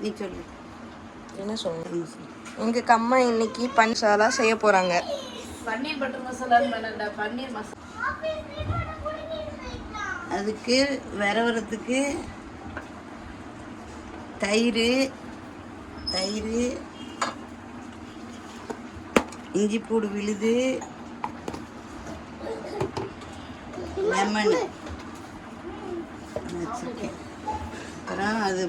நீ சொல்லு என்ன சொல்லுங்க. எங்கள் அம்மா இன்னைக்கு பன்சாலா செய்ய போகிறாங்க. பன்னீர் பட்டர் மசாலான்னு பண்ணடா. பன்னீர் மசாலா அதுக்கு வரவரத்துக்கு தயிர், இஞ்சி பூடு விழுது, லெமன் வச்சுருக்கேன். அப்புறம் அது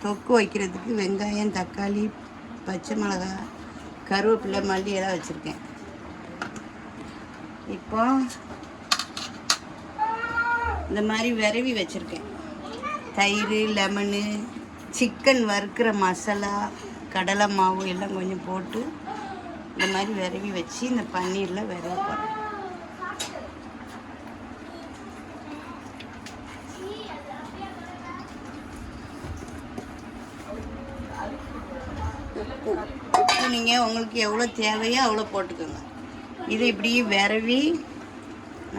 தொக்கு வைக்கிறதுக்கு வெங்காயம், தக்காளி, பச்சை மிளகாய், கருவேப்பிலை, மல்லி எல்லாம் வச்சுருக்கேன். இப்போ இந்த மாதிரி விரவி வச்சுருக்கேன். தயிர், லெமனு, சிக்கன் வறுக்கிற மசாலா, கடலை மாவு எல்லாம் கொஞ்சம் போட்டு இந்த மாதிரி விரவி வச்சு இந்த பன்னீரில் விரவ போகிறேன். உப்பு நீங்கள் உங்களுக்கு எவ்வளோ தேவையோ அவ்வளோ போட்டுக்கோங்க. இதை இப்படி விரவி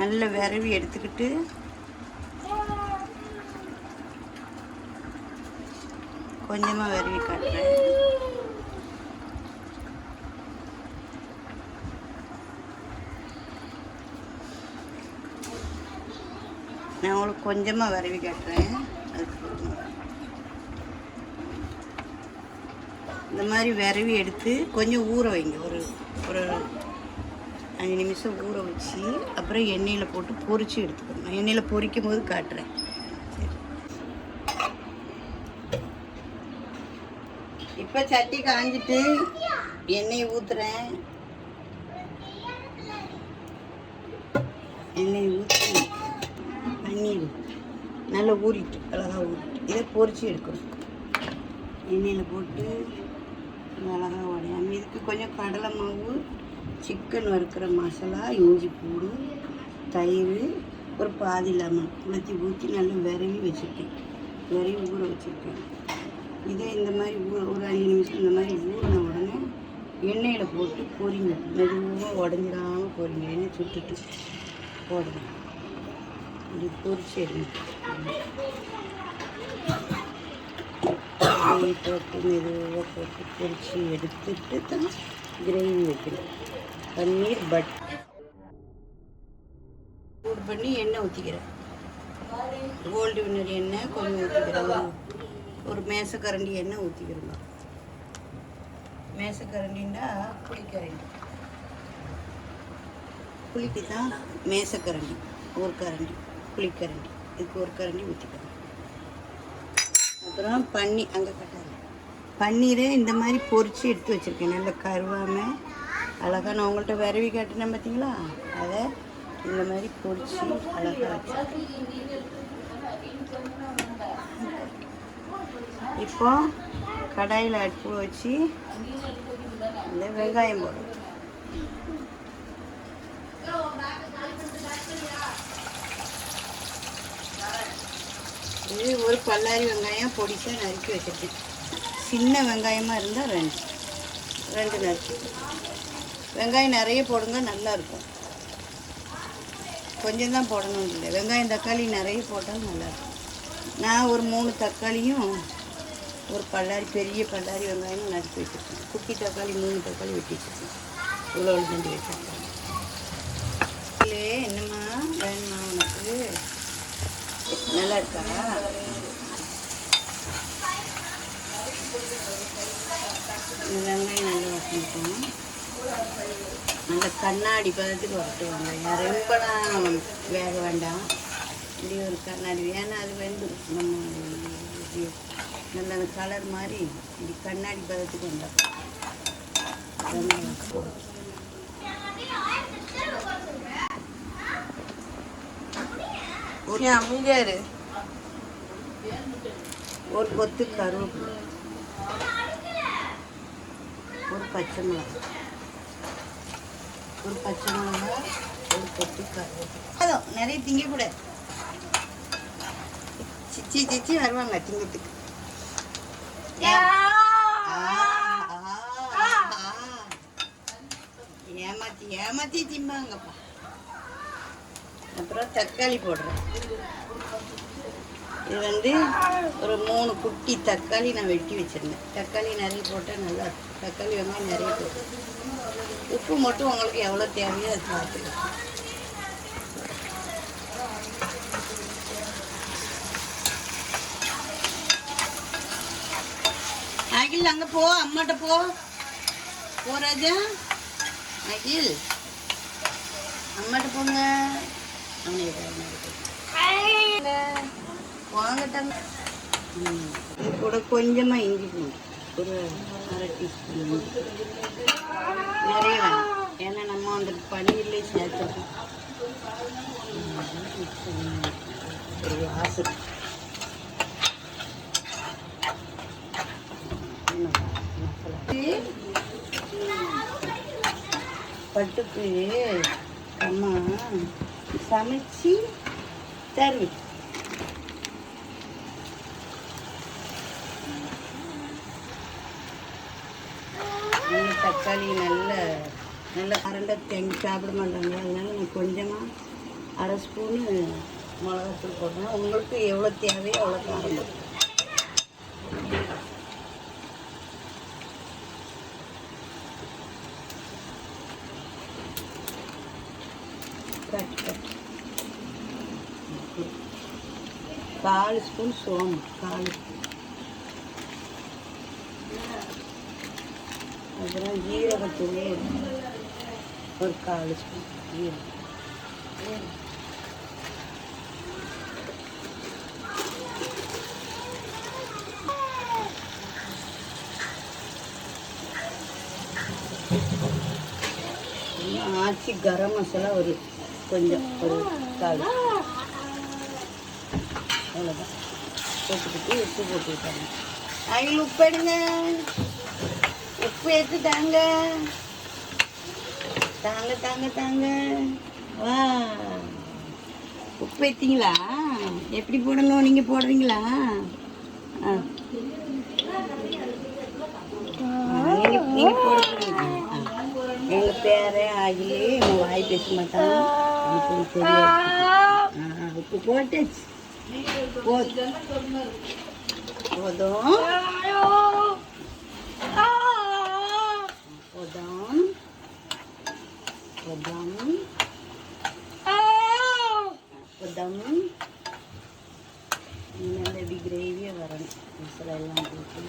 நல்ல விரவி எடுத்துக்கிட்டு கொஞ்சமாக விரவி காட்டுறேன். நான் உங்களுக்கு கொஞ்சமாக விரவி காட்டுறேன். இந்த மாதிரி விரவி எடுத்து கொஞ்சம் ஊற வைங்க. ஒரு 5 நிமிஷம் ஊற வச்சு அப்புறம் எண்ணெயில் போட்டு பொரித்து எடுத்துக்கணும். எண்ணெயில் பொரிக்கும் போது காட்டுறேன். இப்போ சட்டி காஞ்சிட்டு எண்ணெயை ஊற்றுறேன். எண்ணெயை ஊற்றி பன்னீர் நல்லா ஊறிட்டு அழகாக ஊறிட்டு இதை பொரித்து எடுக்கணும். எண்ணெயில் போட்டு அழகாக உடையாமல் இதுக்கு கொஞ்சம் கடலை மாவு, சிக்கன் வறுக்கிற மசாலா, இஞ்சி பூடு, தயிர், ஒரு பாதி லெமன் குளத்தி ஊற்றி நல்லா விரவி வச்சுருக்கேன். விரவி ஊற வச்சுருக்கேன். இதே இந்த மாதிரி ஒரு 5 நிமிஷம் இந்த மாதிரி ஊறின உடனே எண்ணெயில் போட்டு பொரிங்க. மெதுவாக உடஞ்சிடாமல் பொரிங்க. எண்ணெய் சுட்டுட்டு போடுங்க. இப்படி பொரிச்சு எடுங்க. போட்டு மெதுவாக போட்டு பொரிச்சு எடுத்துட்டு தான் கிரேவி வைக்கணும். பன்னீர் பட்டர் சூடு பண்ணி எண்ணெய் ஊற்றிக்கிறேன். கோல்டு வின்னர் எண்ணெய் கொஞ்சம் ஊற்றிக்கிறேன். ஒரு மேசக்கரண்டி எண்ணெய் ஊற்றிக்கிறோங்க. மேசக்கரண்டின்னா புளிக்கரண்டி. புளிக்கு தான் மேசக்கரண்டி. ஒரு கரண்டி புளிக்கரண்டி. இதுக்கு ஒரு கரண்டி ஊற்றிக்கிறோம். அப்புறம் அங்கே கட்டாது பன்னீரை இந்த மாதிரி பொரித்து எடுத்து வச்சுருக்கேன். நல்லா கருவாமல் அழகாக நான் உங்கள்கிட்ட விரவி காட்டினேன் பார்த்தீங்களா? அதை இந்த மாதிரி பொரித்து அழகாக வச்சுருக்கேன். இப்போ கடாயில் அடுப்பு வச்சு இந்த வெங்காயம் போடும். இது ஒரு பல்லாரி வெங்காயம் பொடிசாக நறுக்கி வச்சுருக்கேன். சின்ன வெங்காயமாக இருந்தால் ரெண்டு நறுக்கி. வெங்காயம் நிறைய போடுங்க, நல்லாயிருக்கும். கொஞ்சம் தான் போடணும் இல்லை. வெங்காயம் தக்காளி நிறைய போட்டாலும் நல்லாயிருக்கும். நான் ஒரு 3 தக்காளியும் ஒரு பெரிய பல்லாரி வெங்காயமும் நறுக்கி வச்சுருக்கேன். குட்டி தக்காளி 3 தக்காளி வெட்டி வச்சுருக்கேன். இவ்வளோ தண்டி வச்சுருக்கேன். இல்லை என்னம்மா வேணுமா உனக்கு? நல்லா இருக்கா? வெங்காயம் நல்லா வசனிக்கணும். நல்ல கண்ணாடி பதத்துக்கு வரட்டு வெங்காயம். ரொம்பலாம் வேக வேண்டாம். இப்படி ஒரு கண்ணாடி, ஏன்னா அது வெந்துடும். நம்ம நல்ல அந்த கலர் மாதிரி இப்படி கண்ணாடி பதத்துக்கு வந்தால் ஒரு அமைதியாரு. ஒரு கொத்து கருவேப்பிலை, ஒரு பச்சை மிளகாய், ஒரு கொத்து கருவேப்பிலை. நிறைய திங்கக்கூடாது. சிச்சி வருவாங்க திங்கத்துக்கு. ஏமாத்தி திம்பாங்கப்பா. அப்புறம் தக்காளி போடுறேன். இது வந்து ஒரு 3 குட்டி தக்காளி நான் வெட்டி வச்சுருந்தேன். தக்காளி நிறைய போட்டால் நல்லா இருக்கும். தக்காளி வெங்காயம் நிறைய போட்டு உப்பு மட்டும் உங்களுக்கு எவ்வளோ தேவையோ அது பார்த்துக்கலாம். அகில் அங்கே போ, அம்மாட்ட போ ராஜா. அகில் அம்மாட்ட போங்க. வாங்கட்டாங்க. இது கூட கொஞ்சமாக இஞ்சி பூண்டு ஒரு 1/2 டீஸ்பூன் இஞ்சி. நிறைய வேணும், ஏன்னா நம்ம அந்த பன்னீர்லேயே சேர்த்துருக்கோம். ஒரு வாசம் பட்டுக்கு அம்மா சமைச்சு தருவேன். தக்காளி நல்ல அரண்டை தேங்கி சாப்பிட மாட்டாங்க, அதனால நான் கொஞ்சமாக 1/2 ஸ்பூனு மிளகாத்தூள் போடுறேன். உங்களுக்கு எவ்வளோ தேவையோ அவ்வளோ காரம் போடுறேன். கட் 1/4 ஸ்பூன் சோம்பு, 1/4 ஸ்பூன். அப்புறம் ஜீரகத்தூள் ஒரு 1/4 ஸ்பூன் ஜீரகம். ஆச்சி கரம் மசாலா ஒரு கொஞ்சம் ஒரு 1/4. அவ்வளோதான். போட்டுக்கிட்டு உப்பு போட்டுக்கிட்டாங்க. அதில் உப்பு எடுங்க, உப்பு எடுத்து தாங்க தாங்க தாங்க தாங்க. வா, உப்பு ஏற்றிங்களா? எப்படி போடணும், நீங்கள் போடுறீங்களா? நீங்கள் போடுறீங்க. எங்கள் பேரை ஆகிலே எங்கள் வாய் பேச மாட்டாங்க, எனக்கு தெரியாது. உப்பு போட்டாச்சு. போதும் போதும் நல்ல இப்படி கிரேவியாக வரணும். மசாலா எல்லாம் போட்டு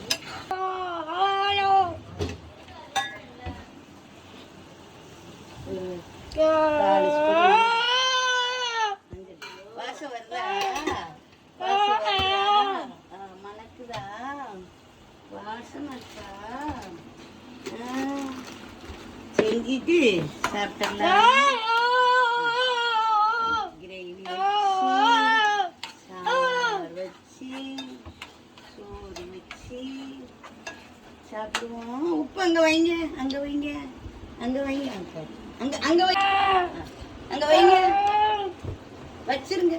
வாசம் வருதா? மணக்குதா? வாசம் இருக்கா? செஞ்சுட்டு சாப்பிட்டலாம். கிரேவி சாம்பார் வச்சு சோறு வச்சு சாப்பிடுவோம். உப்பு அங்கே வைங்க, அங்கே வைங்க, அங்கே வைங்க, அங்கே அங்கே வை, அங்கே வைங்க, வச்சிருங்க.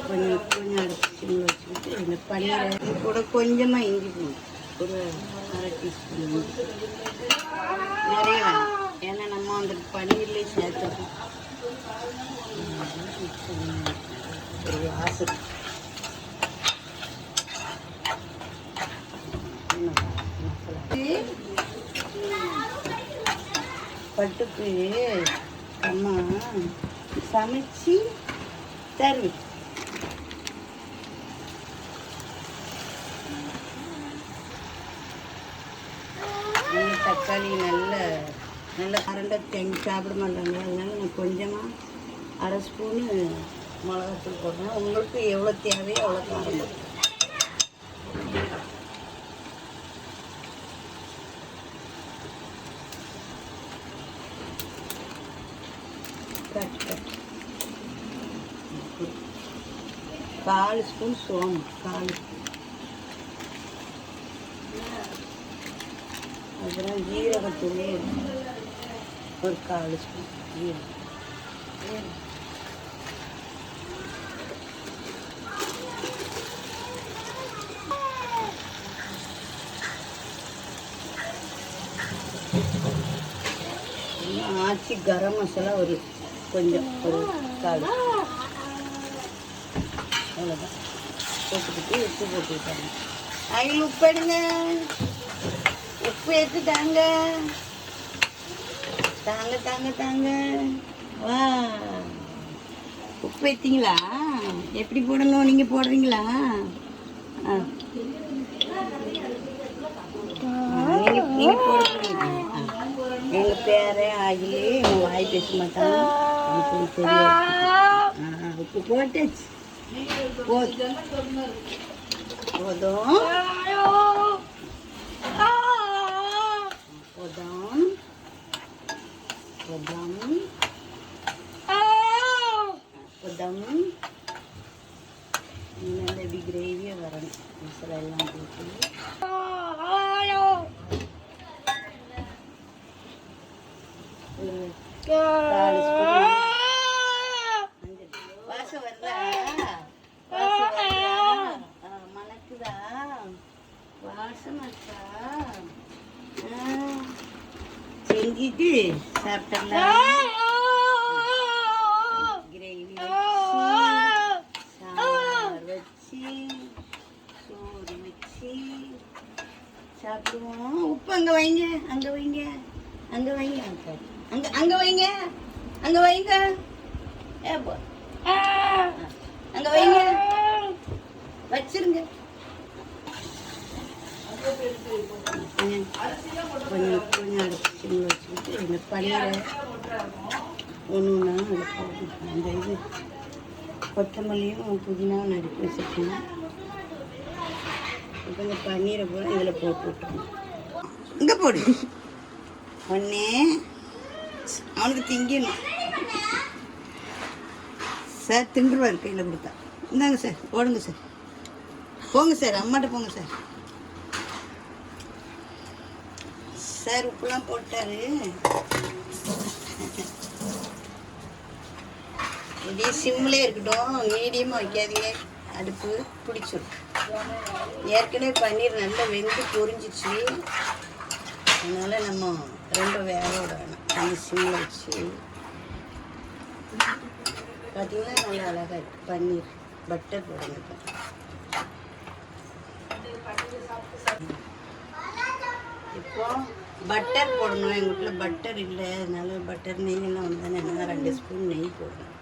கொஞ்சம் கொஞ்சம் அரைச்சி வச்சுக்கிட்டு இந்த பன்னீரை கூட கொஞ்சமாக இஞ்சி பூண்டு ஒரு 1/2 டீஸ்பூன் இஞ்சி. நிறைய வேணும், ஏன்னா நம்ம அந்த பன்னீர்லேயே சேர்த்துருக்கோம். ஒரு வாசம் பட்டுக்கு அம்மா சமைச்சு தருவேன். தக்காளி நல்ல அரண்டை தேங்கி சாப்பிட மாட்டாங்க, அதனால நான் கொஞ்சமாக 1/2 ஸ்பூனு மிளகாத்தூள் போடுறேன். உங்களுக்கு எவ்வளோ தேவையோ அவ்வளோ காரம் போடுறேன். கட் 1/4 ஸ்பூன் சோம்பு, 1/4 ஸ்பூன். அப்புறம் ஜீரகத்தூள் ஒரு 1/4 ஸ்பூன் ஜீரகம். ஆச்சி கரம் மசாலா ஒரு கொஞ்சம் ஒரு முக்கால். அவ்வளோதான். போட்டுக்கிட்டு உப்பு போட்டுக்கிட்டாங்க. அதில் உப்பு எடுங்க, உப்பு எடுத்து தாங்க தாங்க தாங்க தாங்க. வா, உப்பு எடுத்தீங்களா? எப்படி போடணும், நீங்கள் போடுறீங்களா? நீங்கள் போடுறீங்க. எங்கள் பேரை ஆகிலே எங்கள் வாய் பேச மாட்டான். எனக்கு தெரியும். உப்பு போட்டாச்சு. போதும் போதும் போதும் போதும். நல்ல இப்படி கிரேவியாக வரணும். மசாலா எல்லாம் போட்டு வாசம் வருதா? மணக்குதா? வாசம் இருக்கா? செஞ்சுட்டு சாப்பிட்டலாம். கிரேவி சாம்பார் வச்சு சோறு வச்சு சாப்பிடுவோம். உப்பு அங்கே வைங்க, அங்கே வைங்க, அங்கே வைங்க, அங்கே அங்கே வைங்க, அங்கே வைங்க. ஏப்போ அங்கே வைங்க, வச்சிருங்க. கொஞ்சம் கொஞ்சம் அரைச்சி வச்சுக்கிட்டு இந்த பன்னீரை ஒன்று ஒன்றா அதில் போட்டுருக்கேன். அந்த இது கொத்தமல்லியும் புதினாவும் நறுக்கி வச்சுருக்கேன். இப்போ இந்த பன்னீரை பூரா இதில் போட்டு விட்டுருங்க. இங்கே போடு ஒன்னே. அவனுக்கு திங்கணும் சார். திண்டுருவார் கையில் கொடுத்தா. இந்தாங்க சார், போடுங்க சார். போங்க சார், அம்மாட்ட போங்க சார். சார் உப்புலாம் போட்டாரு. இதே சிம்மிலே இருக்கட்டும், மீடியமாக வைக்காதீங்க. அடுப்பு பிடிச்சிடும். ஏற்கனவே பன்னீர் நல்லா வெந்து பொரிஞ்சிச்சு. அதனால் நம்ம ரொம்ப வேக விட வேணாம். அந்த சிம்மில் வச்சு பார்த்தீங்கன்னா நல்லா அழகாக இருக்குது. பன்னீர் பட்டர் போடுங்க. இப்போ பட்டர் போடணும். எங்கள் வீட்டில் பட்டர் இல்லை, அதனால பட்டர் நெய்யெல்லாம் வந்தானே நான் 2 ஸ்பூன் நெய் போடுறேன்.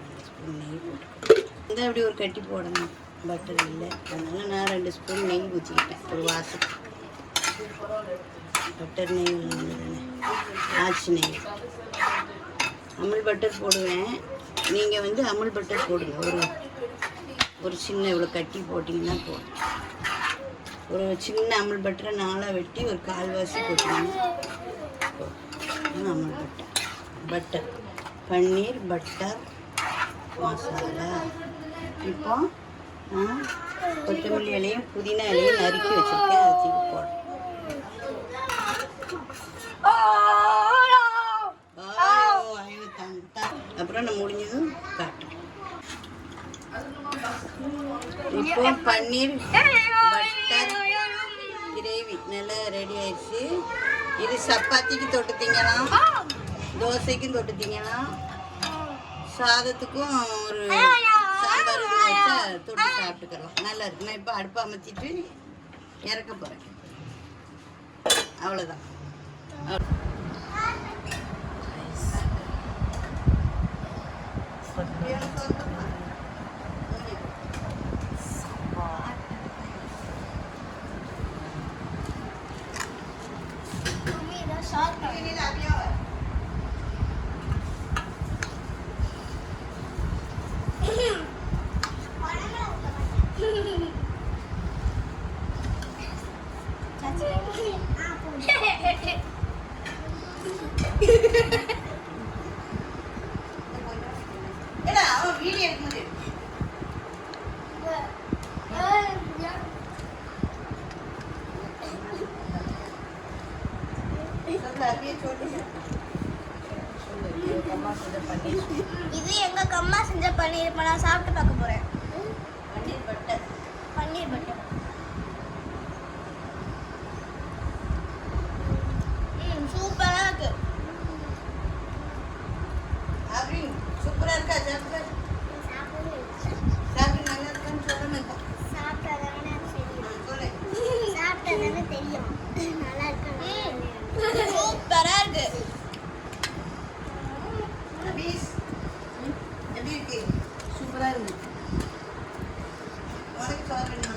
2 ஸ்பூன் நெய் போட்டுருக்கேன். இந்த அப்படி ஒரு கட்டி போடணும். பட்டர் இல்லை, அதனால நான் 2 ஸ்பூன் நெய் ஊற்றிக்கிட்டேன். ஒரு வாசம் பட்டர் நெய் தானே, ஆச்சி நெய். அமுல் பட்டர் போடுவேன். நீங்கள் வந்து அமுல் பட்டர் போடுங்க. ஒரு சின்ன இவ்வளோ கட்டி போட்டிங்கன்னா போதும். ஒரு சின்ன அமுல் பட்டரை 4 வெட்டி ஒரு 1/4 வாசி போட்டிங்கன்னா அமுல் பட்டர் பன்னீர் பட்டர் மசாலா. இப்போ கொத்தமல்லி இலையும் புதினா இலையும் நறுக்கி வச்சுருக்கேன். அதை தூக்கி போடுறேன். அப்புறம் நான் முடிஞ்சதும் காட்டுறேன். இப்போ பன்னீர் பட்டர் கிரேவி நல்லா ரெடி ஆயிடுச்சு. இது சப்பாத்திக்கு தொட்டு திங்கலாம், தோசைக்கும் தொட்டு திங்கலாம், சாதத்துக்கும் ஒரு சாம்பார் வச்சா தொட்டு சாப்பிட்டுக்கலாம். நல்லா இருக்கு. நான் இப்போ அடுப்பை அமர்த்திட்டு இறக்க போகிறேன். அவ்வளோதான். வீடியோ எடுக்கும்போது இது எங்க அம்மா செஞ்ச பன்னீர். இப்ப நான் சாப்பிட்டு பார்க்க போறேன். பன்னீர் பட்டர் சூப்பரா இருக்கு. மசாலா வேணுமா